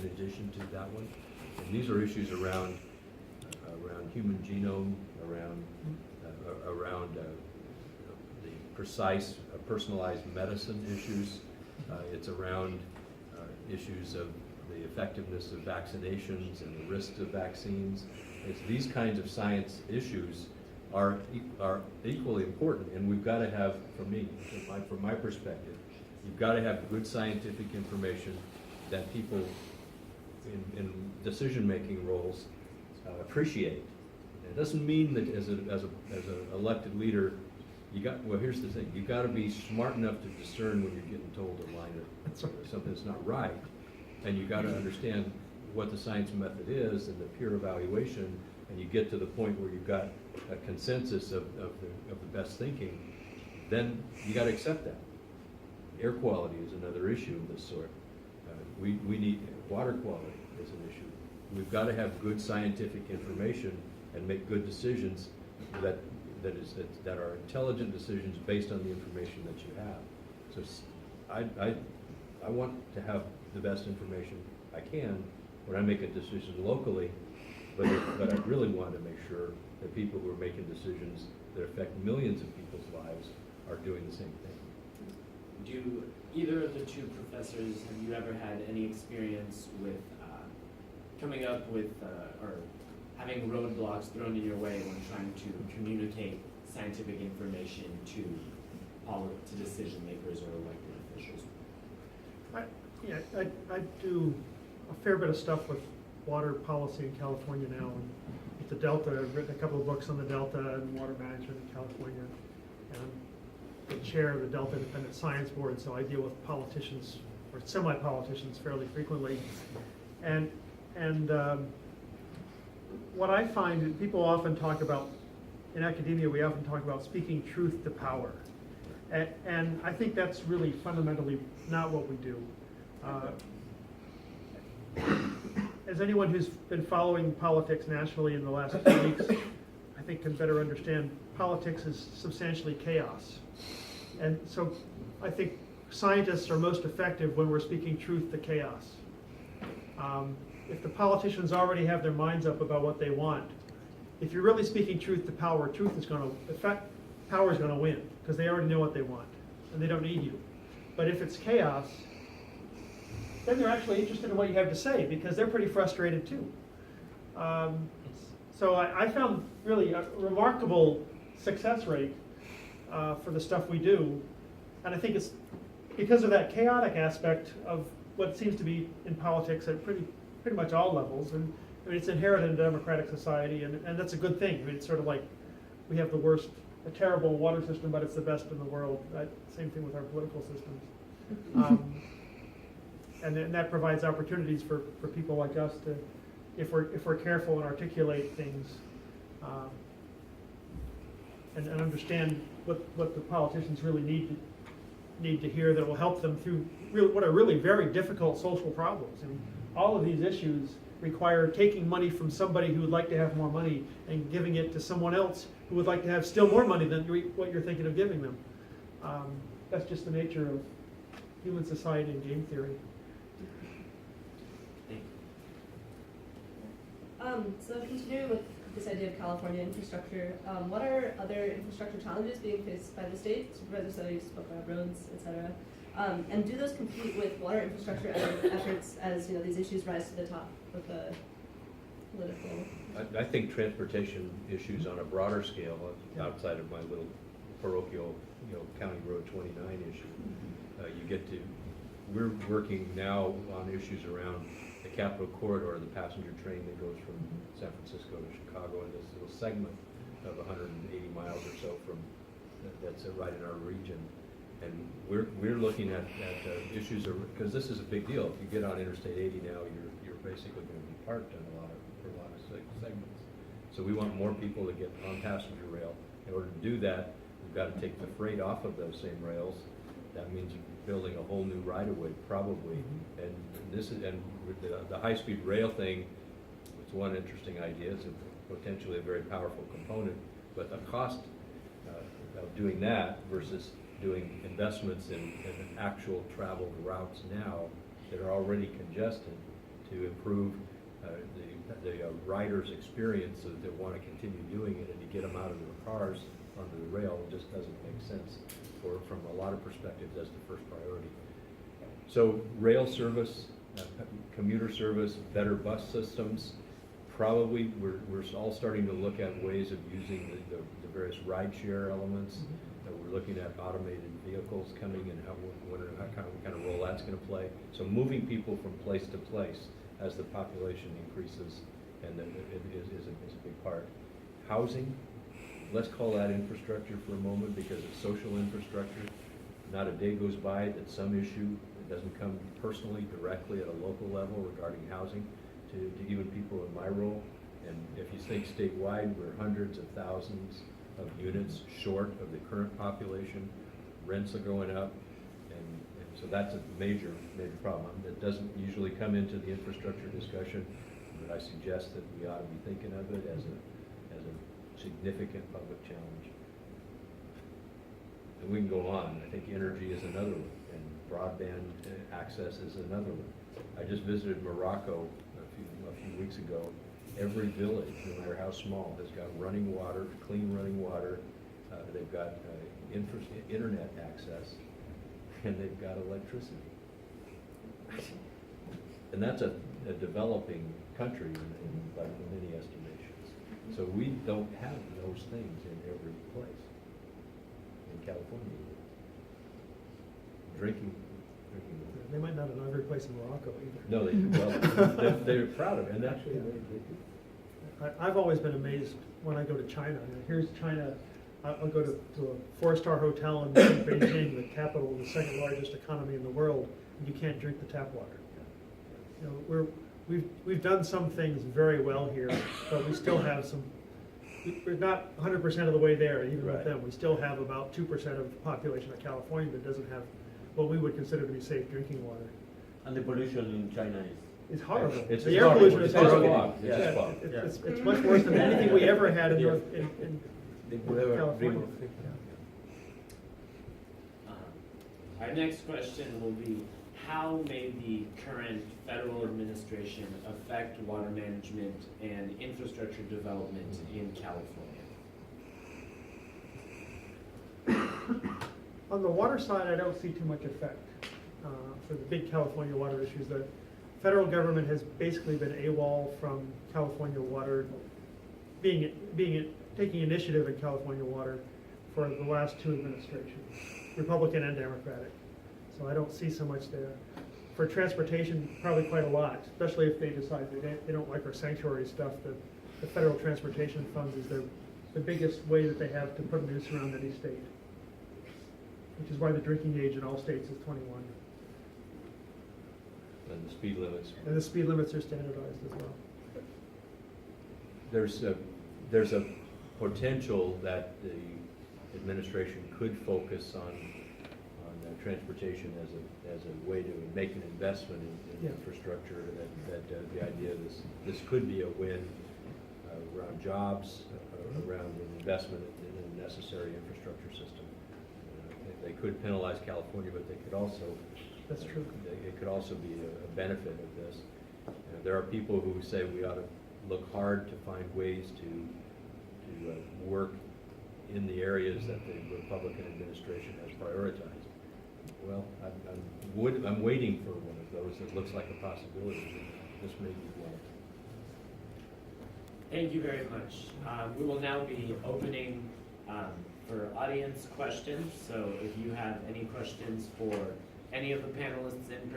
in addition to that one. And these are issues around human genome, around the precise personalized medicine issues. It's around issues of the effectiveness of vaccinations and the risks of vaccines. It's these kinds of science issues are equally important, and we've got to have, from my perspective, you've got to have good scientific information that people in decision-making roles appreciate. It doesn't mean that as an elected leader, well, here's the thing, you got to be smart enough to discern when you're getting told a line or something that's not right, and you got to understand what the science method is and the peer evaluation, and you get to the point where you've got a consensus of the best thinking, then you got to accept that. Air quality is another issue of this sort. We need water quality is an issue. We've got to have good scientific information and make good decisions that are intelligent decisions based on the information that you have. So I want to have the best information I can when I make a decision locally, but I really want to make sure that people who are making decisions that affect millions of people's lives are doing the same thing. Do either of the two professors, have you ever had any experience with coming up with or having roadblocks thrown in your way when trying to communicate scientific information to decision makers or elected officials? I do a fair bit of stuff with water policy in California now, and with the Delta. I've written a couple of books on the Delta and water management in California, and I'm the chair of the Delta Independent Science Board, so I deal with politicians or semi-politicians fairly frequently. And what I find is people often talk about, in academia, we often talk about speaking truth to power. And I think that's really fundamentally not what we do. As anyone who's been following politics nationally in the last few weeks, I think can better understand, politics is substantially chaos. And so I think scientists are most effective when we're speaking truth to chaos. If the politicians already have their minds up about what they want, if you're really speaking truth to power, power is going to win, because they already know what they want, and they don't need you. But if it's chaos, then they're actually interested in what you have to say, because they're pretty frustrated too. So I found really a remarkable success rate for the stuff we do, and I think it's because of that chaotic aspect of what seems to be in politics at pretty much all levels. And I mean, it's inherent in a democratic society, and that's a good thing. I mean, it's sort of like we have a terrible water system, but it's the best in the world. Same thing with our political systems. And that provides opportunities for people like us to, if we're careful and articulate things, and understand what the politicians really need to hear, that will help them through what are really very difficult social problems. I mean, all of these issues require taking money from somebody who would like to have more money and giving it to someone else who would like to have still more money than what you're thinking of giving them. That's just the nature of human society and game theory. So continuing with this idea of California infrastructure, what are other infrastructure challenges being faced by the state? Supervisor Studies spoke about roads, etc. And do those compete with water infrastructure efforts as these issues rise to the top of the political? I think transportation issues on a broader scale, outside of my little parochial, County Road 29 issue, we're working now on issues around the Capitol Corridor, the passenger train that goes from San Francisco to Chicago, in this little segment of 180 miles or so that's right in our region. And we're looking at issues, because this is a big deal. If you get on Interstate 80 now, you're basically going to be parked on a lot of segments. So we want more people to get on passenger rail. In order to do that, we've got to take the freight off of those same rails. That means building a whole new right-of-way, probably. And the high-speed rail thing, it's one interesting idea. It's potentially a very powerful component, but the cost of doing that versus doing investments in actual traveled routes now that are already congested to improve the rider's experience so that they want to continue doing it, and to get them out of their cars onto the rail just doesn't make sense from a lot of perspectives. That's the first priority. So rail service, commuter service, better bus systems. Probably we're all starting to look at ways of using the various rideshare elements. We're looking at automated vehicles coming and what kind of role that's going to play. So moving people from place to place as the population increases, and then it is a big part. Housing, let's call that infrastructure for a moment, because it's social infrastructure. Not a day goes by that some issue that doesn't come personally, directly at a local level regarding housing to even people in my role. And if you think statewide, we're hundreds of thousands of units short of the current population. Rents are going up, and so that's a major problem. That doesn't usually come into the infrastructure discussion, but I suggest that we ought to be thinking of it as a significant public challenge. And we can go on. I think energy is another one, and broadband access is another one. I just visited Morocco a few weeks ago. Every village, no matter how small, has got running water, clean running water. They've got internet access, and they've got electricity. And that's a developing country by many estimations. So we don't have those things in every place. In California, drinking water. They might not have every place in Morocco either. No, well, they're proud of it, and actually I've always been amazed when I go to China. And here's China. I'll go to a 4-star hotel in Beijing, the capital, the second largest economy in the world, and you can't drink the tap water. You know, we've done some things very well here, but we still have some. We're not 100% of the way there, even with them. We still have about 2% of the population of California that doesn't have what we would consider to be safe drinking water. And the pollution in China is. It's horrible. It's The air pollution is It's just horrible. fog. It's just fog. It's much worse than anything we ever had in North, in California. Our next question will be, how may the current federal administration affect water management and infrastructure development in California? On the water side, I don't see too much effect for the big California water issues. The federal government has basically been AWOL from California water, taking initiative in California water for the last 2 administrations, Republican and Democratic. So I don't see so much there. For transportation, probably quite a lot, especially if they decide they don't like our sanctuary stuff. The federal transportation funds is the biggest way that they have to put a noose around any state, which is why the drinking age in all states is 21. And the speed limits. And the speed limits are standardized as well. There's a potential that the administration could focus on transportation as a way to make an investment in infrastructure. That the idea this could be a win around jobs, around an investment in a necessary infrastructure system. They could penalize California, but they could also. That's true. It could also be a benefit of this. There are people who say we ought to look hard to find ways to work in the areas that the Republican administration has prioritized. Well, I'm waiting for one of those that looks like a possibility. This may be one. Thank you very much. We will now be opening for audience questions. So if you have any questions for any of the panelists in